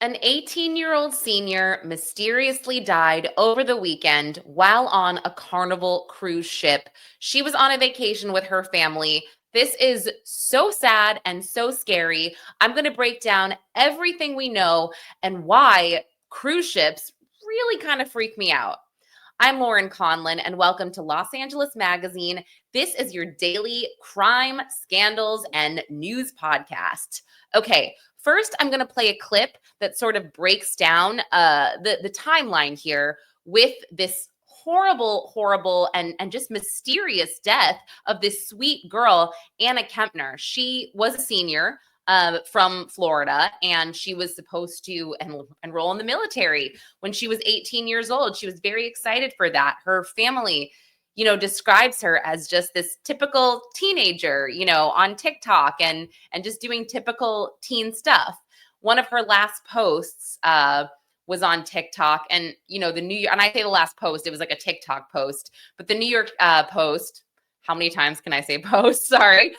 An 18-year-old senior mysteriously died over the weekend while on a Carnival cruise ship. She was on a vacation with her family. This is so sad and so scary. I'm going to break down everything we know and why cruise ships really kind of freak me out. I'm Lauren Conlin, and welcome to Los Angeles Magazine. This is your daily crime, scandals, and news podcast. Okay, first, I'm going to play a clip that sort of breaks down the timeline here with this horrible, and just mysterious death of this sweet girl, Anna Kempner. She was a senior from Florida, and she was supposed to enroll in the military when she was 18 years old. She was very excited for that. Her family, describes her as just this typical teenager, on TikTok and just doing typical teen stuff. One of her last posts was on TikTok, and the New York, and I say the last post, it was like a TikTok post, but the New York Post. How many times can I say post? Sorry.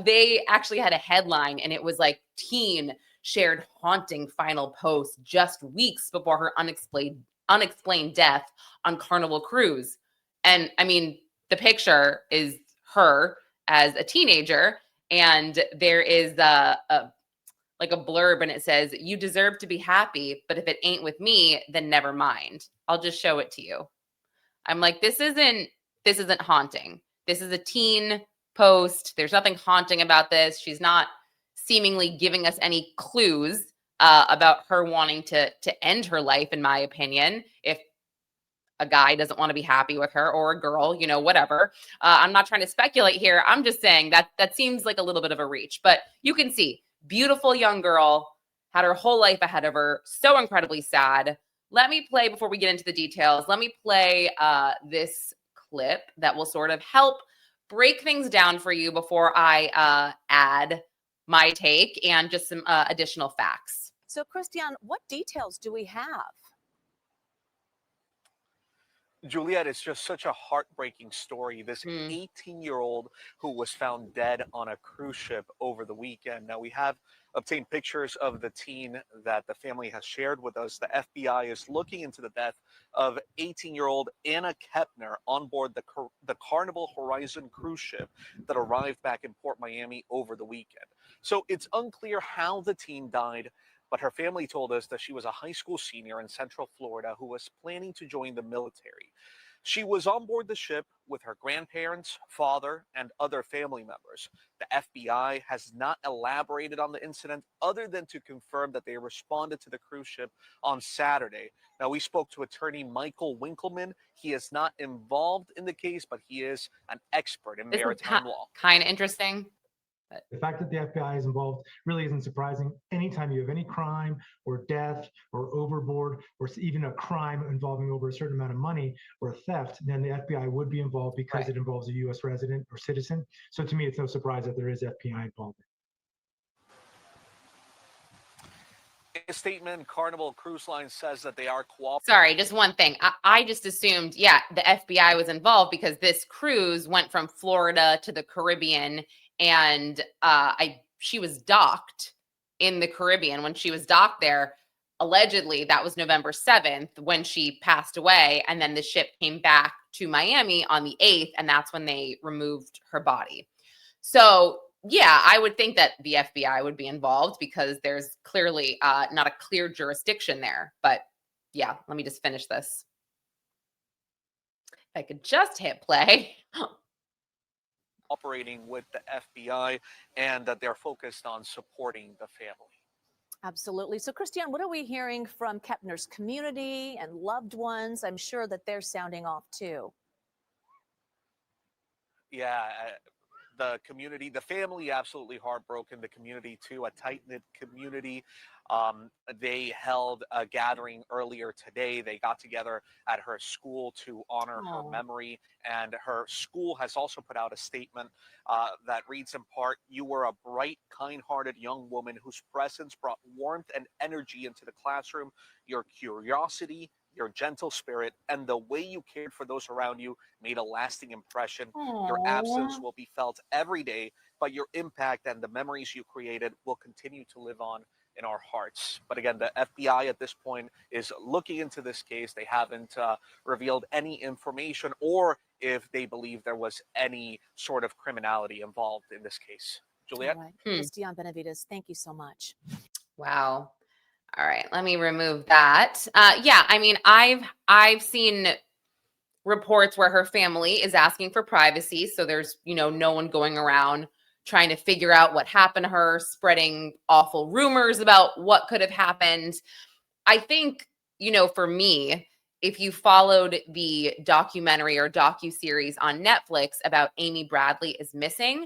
They actually had a headline, and it was like, teen shared haunting final post just weeks before her unexplained death on Carnival Cruise. And I mean, the picture is her as a teenager, and there is like a blurb, and it says, "You deserve to be happy, but if it ain't with me, then never mind." I'll just show it to you. I'm like, this isn't haunting. This is a teen post. There's nothing haunting about this. She's not seemingly giving us any clues about her wanting to end her life, in my opinion. If a guy doesn't want to be happy with her, or a girl, whatever. I'm not trying to speculate here. I'm just saying that seems like a little bit of a reach, but you can see, beautiful young girl, had her whole life ahead of her. So incredibly sad. Let me play, before we get into the details, let me play this clip that will sort of help break things down for you before I add my take and just some additional facts. So, Christian, what details do we have? Juliet, is just such a heartbreaking story. This 18-year-old who was found dead on a cruise ship over the weekend. Now, we have obtained pictures of the teen that the family has shared with us. The FBI is looking into the death of 18-year-old Anna Kempner on board the Carnival Horizon cruise ship that arrived back in Port Miami over the weekend. So it's unclear how the teen died, but her family told us that she was a high school senior in Central Florida who was planning to join the military. She was on board the ship with her grandparents, father, and other family members. The FBI has not elaborated on the incident other than to confirm that they responded to the cruise ship on Saturday. Now, we spoke to attorney Michael Winkleman. He is not involved in the case, but he is an expert in maritime law. Kind of interesting. The fact that the FBI is involved really isn't surprising. Anytime you have any crime or death or overboard or even a crime involving over a certain amount of money or theft, then the FBI would be involved because it involves a U.S. resident or citizen. So to me, it's no surprise that there is FBI involvement. In a statement, Carnival Cruise Line says that they are cooperating. Sorry, just one thing. I just assumed, the FBI was involved because this cruise went from Florida to the Caribbean, and she was docked in the Caribbean. When she was docked there, allegedly, that was November 7th when she passed away, and then the ship came back to Miami on the 8th, and that's when they removed her body. So yeah, I would think that the FBI would be involved because there's clearly not a clear jurisdiction there. But yeah, let me just finish this. If I could just hit play. Operating with the FBI, and that they're focused on supporting the family. Absolutely. So, Christian, what are we hearing from Kempner's community and loved ones? I'm sure that they're sounding off too. Yeah. The community, the family, absolutely heartbroken. The community, too, a tight-knit community. They held a gathering earlier today. They got together at her school to honor her memory. And her school has also put out a statement that reads in part, "You were a bright, kind-hearted young woman whose presence brought warmth and energy into the classroom. Your curiosity, your gentle spirit, and the way you cared for those around you made a lasting impression. Your absence will be felt every day, but your impact and the memories you created will continue to live on in our hearts. But again, the FBI at this point is looking into this case. They haven't revealed any information or if they believe there was any sort of criminality involved in this case. Juliet? All right. Christian Benavides, thank you so much. Wow. All right, let me remove that. Yeah, I mean, I've seen reports where her family is asking for privacy, so there's, no one going around trying to figure out what happened to her, spreading awful rumors about what could have happened. I think, for me, if you followed the documentary or docuseries on Netflix about Amy Bradley is Missing,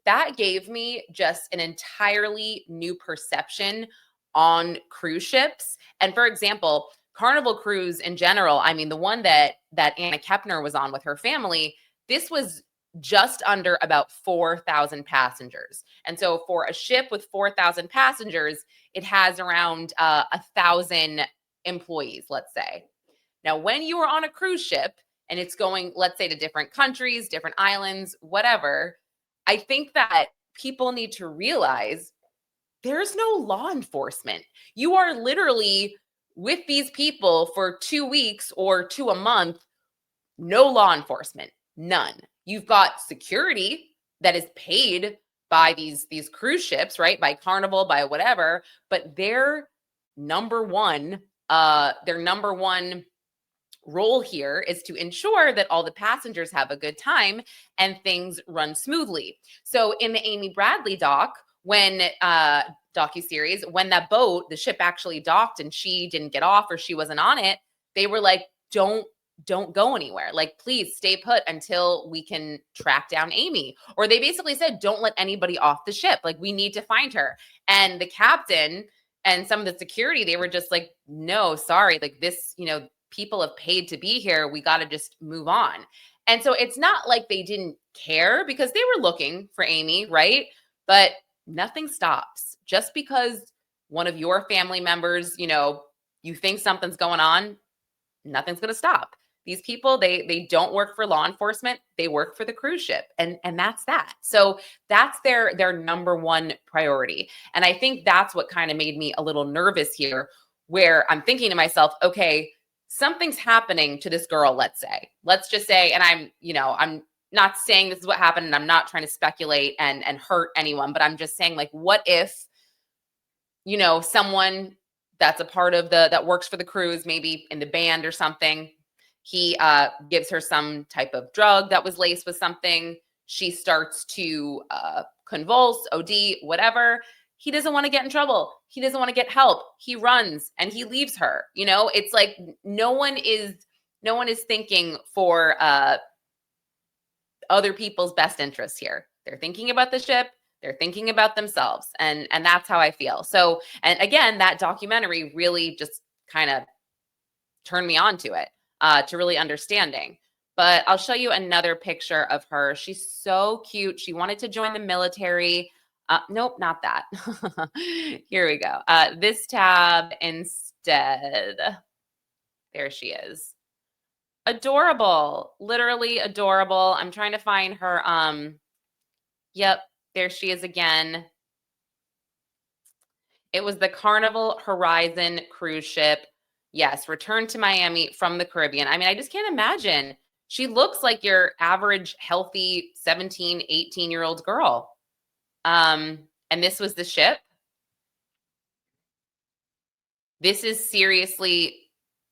that gave me just an entirely new perception on cruise ships. And for example, Carnival Cruise in general, I mean, the one that Anna Kepner was on with her family, this was just under about 4,000 passengers. And so for a ship with 4,000 passengers, it has around 1,000 employees, let's say. Now, when you are on a cruise ship and it's going, let's say, to different countries, different islands, whatever, I think that people need to realize there's no law enforcement. You are literally with these people for 2 weeks or to a month, no law enforcement, none. You've got security that is paid by these cruise ships, right? By Carnival, by whatever, but their number one role here is to ensure that all the passengers have a good time and things run smoothly. So in the Amy Bradley docuseries, when that boat, the ship actually docked and she didn't get off or she wasn't on it, they were like, don't go anywhere. Like, please stay put until we can track down Amy. Or they basically said, don't let anybody off the ship. Like, we need to find her. And the captain and some of the security, they were just like, no, sorry. Like this, people have paid to be here. We got to just move on. And so it's not like they didn't care because they were looking for Amy, right? But nothing stops just because one of your family members, you think something's going on, nothing's going to stop. These people, they don't work for law enforcement. They work for the cruise ship. And that's that. So that's their number one priority. And I think that's what kind of made me a little nervous here, where I'm thinking to myself, okay, something's happening to this girl, let's just say, and I'm not saying this is what happened and I'm not trying to speculate and hurt anyone, but I'm just saying, like, what if, someone that's a part of that works for the cruise, maybe in the band or something, he gives her some type of drug that was laced with something. She starts to convulse, OD, whatever. He doesn't want to get in trouble. He doesn't want to get help. He runs and he leaves her. It's like no one is thinking for other people's best interests here. They're thinking about the ship. They're thinking about themselves. And that's how I feel. So, and again, that documentary really just kind of turned me on to it, to really understanding. But I'll show you another picture of her. She's so cute. She wanted to join the military. Nope, not that. Here we go. This tab instead. There she is. Adorable, literally adorable. I'm trying to find her. Yep, there she is again. It was the Carnival Horizon cruise ship. Yes, returned to Miami from the Caribbean. I mean, I just can't imagine. She looks like your average healthy 17, 18-year-old girl. And this was the ship. This is seriously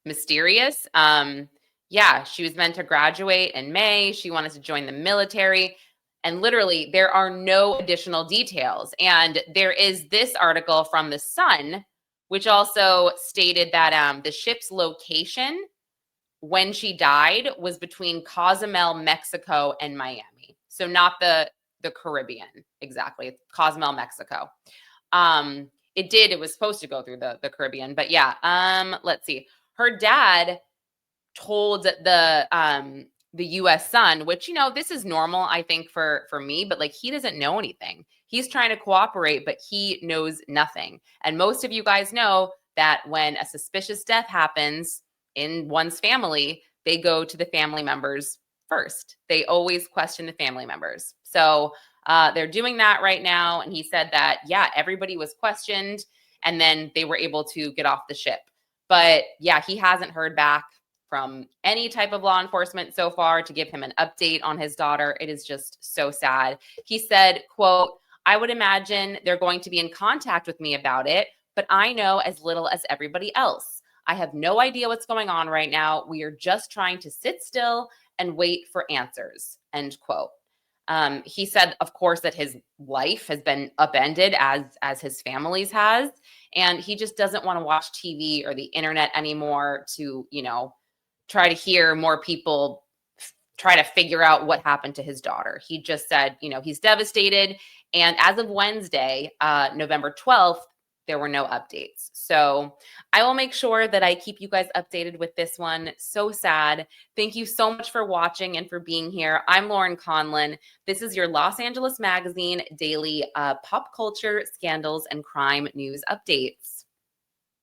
mysterious. Yeah, she was meant to graduate in May. She wanted to join the military. And literally, there are no additional details. And there is this article from The Sun, which also stated that the ship's location when she died was between Cozumel, Mexico, and Miami. So not the Caribbean, exactly. It's Cozumel, Mexico. It was supposed to go through the Caribbean, but yeah. Let's see. Her dad told the U.S. Sun, which, this is normal, I think, for me, but like, he doesn't know anything. He's trying to cooperate, but he knows nothing. And most of you guys know that when a suspicious death happens in one's family, they go to the family members first. They always question the family members. So they're doing that right now. And he said that, yeah, everybody was questioned. and then they were able to get off the ship. But yeah, he hasn't heard back from any type of law enforcement so far to give him an update on his daughter. It is just so sad. He said, quote, "I would imagine they're going to be in contact with me about it, but I know as little as everybody else. I have no idea what's going on right now. We are just trying to sit still and wait for answers," end quote. He said, of course, that his life has been upended as his family's has, and he just doesn't want to watch TV or the internet anymore to, try to hear more people try to figure out what happened to his daughter. He just said, he's devastated. And as of Wednesday, November 12th, there were no updates. So I will make sure that I keep you guys updated with this one. So sad. Thank you so much for watching and for being here. I'm Lauren Conlin. This is your Los Angeles Magazine daily pop culture, scandals, and crime news updates.